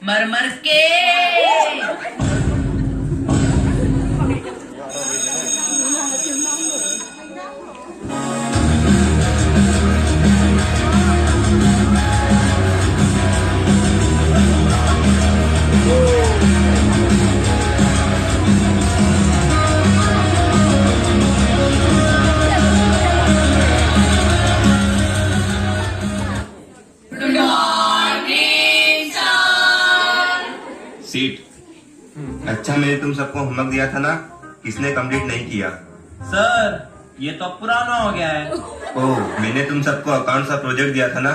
मर मर के। सीट। अच्छा, मैंने तुम सबको होमवर्क दिया था ना, किसने कंप्लीट नहीं किया? सर ये तो पुराना हो गया है। ओह, मैंने तुम सबको अकाउंट्स का प्रोजेक्ट दिया था ना,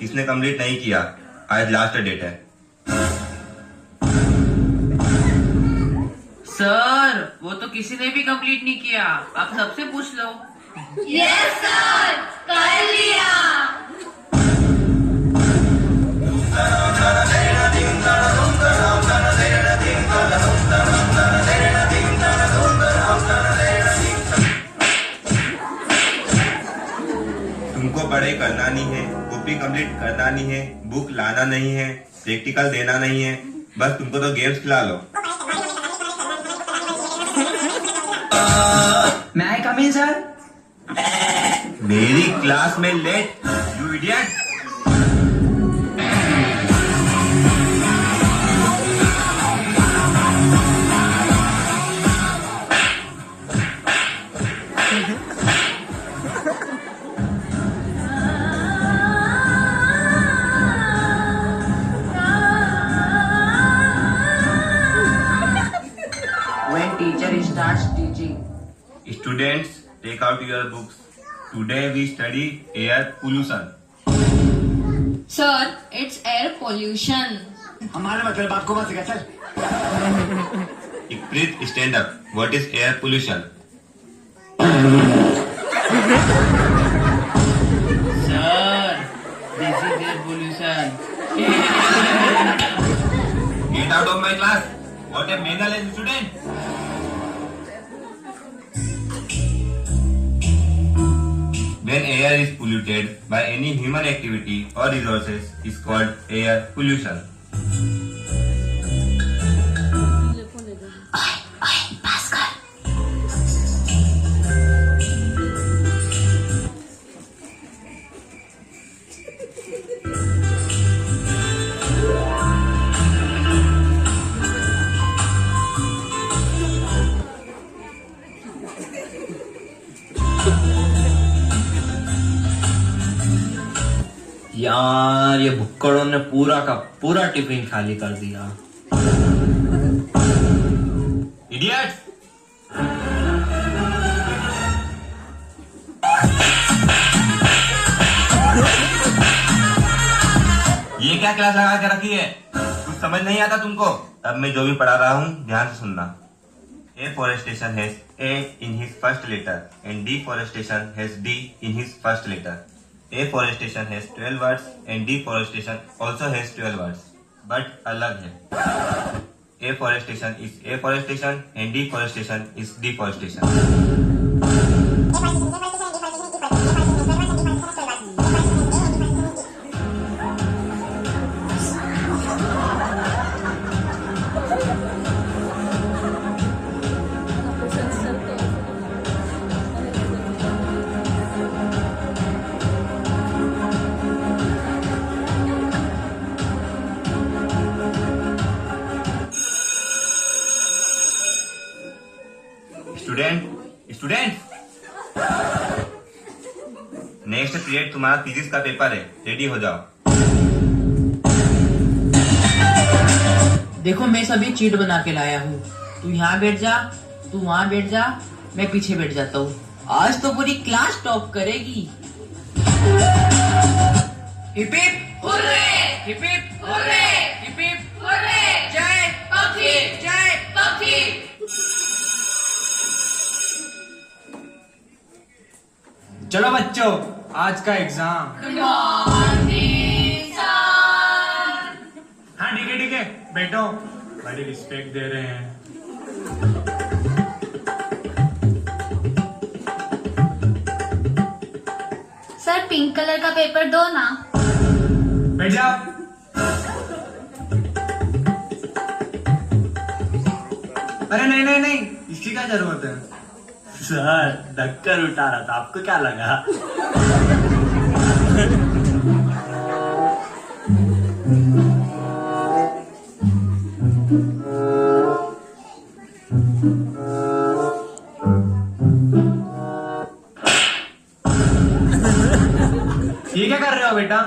किसने कंप्लीट नहीं किया? आज लास्ट डेट है। सर वो तो किसी ने भी कंप्लीट नहीं किया, आप सबसे पूछ लो। यस सर, कर लिया। तुमको पढ़ाई करना नहीं है, कॉपी कंप्लीट करना नहीं है, बुक लाना नहीं है, प्रैक्टिकल देना नहीं है, बस तुमको तो गेम्स खिला लो। May I come in sir? मेरी क्लास में late, you idiot. When teacher starts teaching. Students, take out your books. Today we study air pollution. Sir, it's air pollution. हमारे मतलब आपको बात क्या sir? Ikrit, stand up. What is air pollution? Sir, this is air pollution. Get out of my class. What a mannerless student. When air is polluted by any human activity or resources is called air pollution. यार ये भुक्कड़ों ने पूरा का पूरा tiffin खाली कर दिया। Idiots! ये क्या क्लास लगा के रखी है? कुछ समझ नहीं आता तुमको? अब मैं जो भी पढ़ा रहा हूँ ध्यान से सुनना। Afforestation has A in his first letter and deforestation has D in his first letter. Afforestation has 12 words and deforestation also has 12 words, but अलग है। Afforestation is afforestation and deforestation is deforestation. Student, next period तुम्हारा physics का paper है, ready हो जाओ। देखो मैं सभी चीट बना के लाया हूँ, तू यहाँ बैठ जा, तू वहाँ बैठ जा, मैं पीछे बैठ जाता हूँ। आज तो पूरी क्लास टॉप करेगी। Hip hip hurray, hip hip hurray, hip hip hurray, जय पक्षी, जय पक्षी। चलो बच्चों, आज का एग्जाम। हाँ ठीक है, बैठो। बड़ी रिस्पेक्ट दे रहे हैं। सर पिंक कलर का पेपर दो ना। बैठ जाओ। अरे नहीं नहीं नहीं, इसकी क्या जरूरत है? सर ढक्कन उठा रहा था, आपको क्या लगा? ये क्या कर रहे हो बेटा?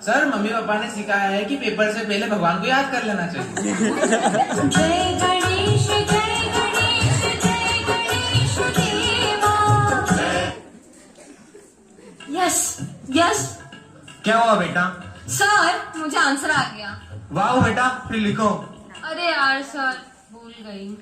सर मम्मी पापा ने सिखाया है कि पेपर से पहले भगवान को याद कर लेना चाहिए। जय गणेश देवा। यस यस क्या हुआ बेटा? सर मुझे आंसर आ गया। वाह बेटा, फिर लिखो। अरे यार सर भूल गई।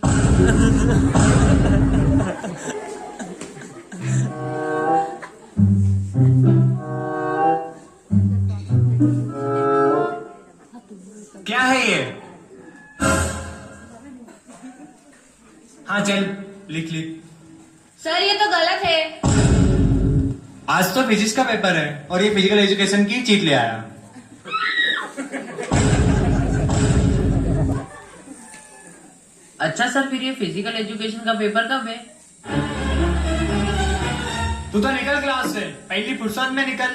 क्या है ये? हाँ चल लिख लिख। सर ये तो गलत है। आज तो फिजिक्स का पेपर है और ये फिजिकल एजुकेशन की चीट ले आया। अच्छा सर, फिर ये फिजिकल एजुकेशन का पेपर कब है? तू तो निकल क्लास से, पहली फुर्सत में निकल।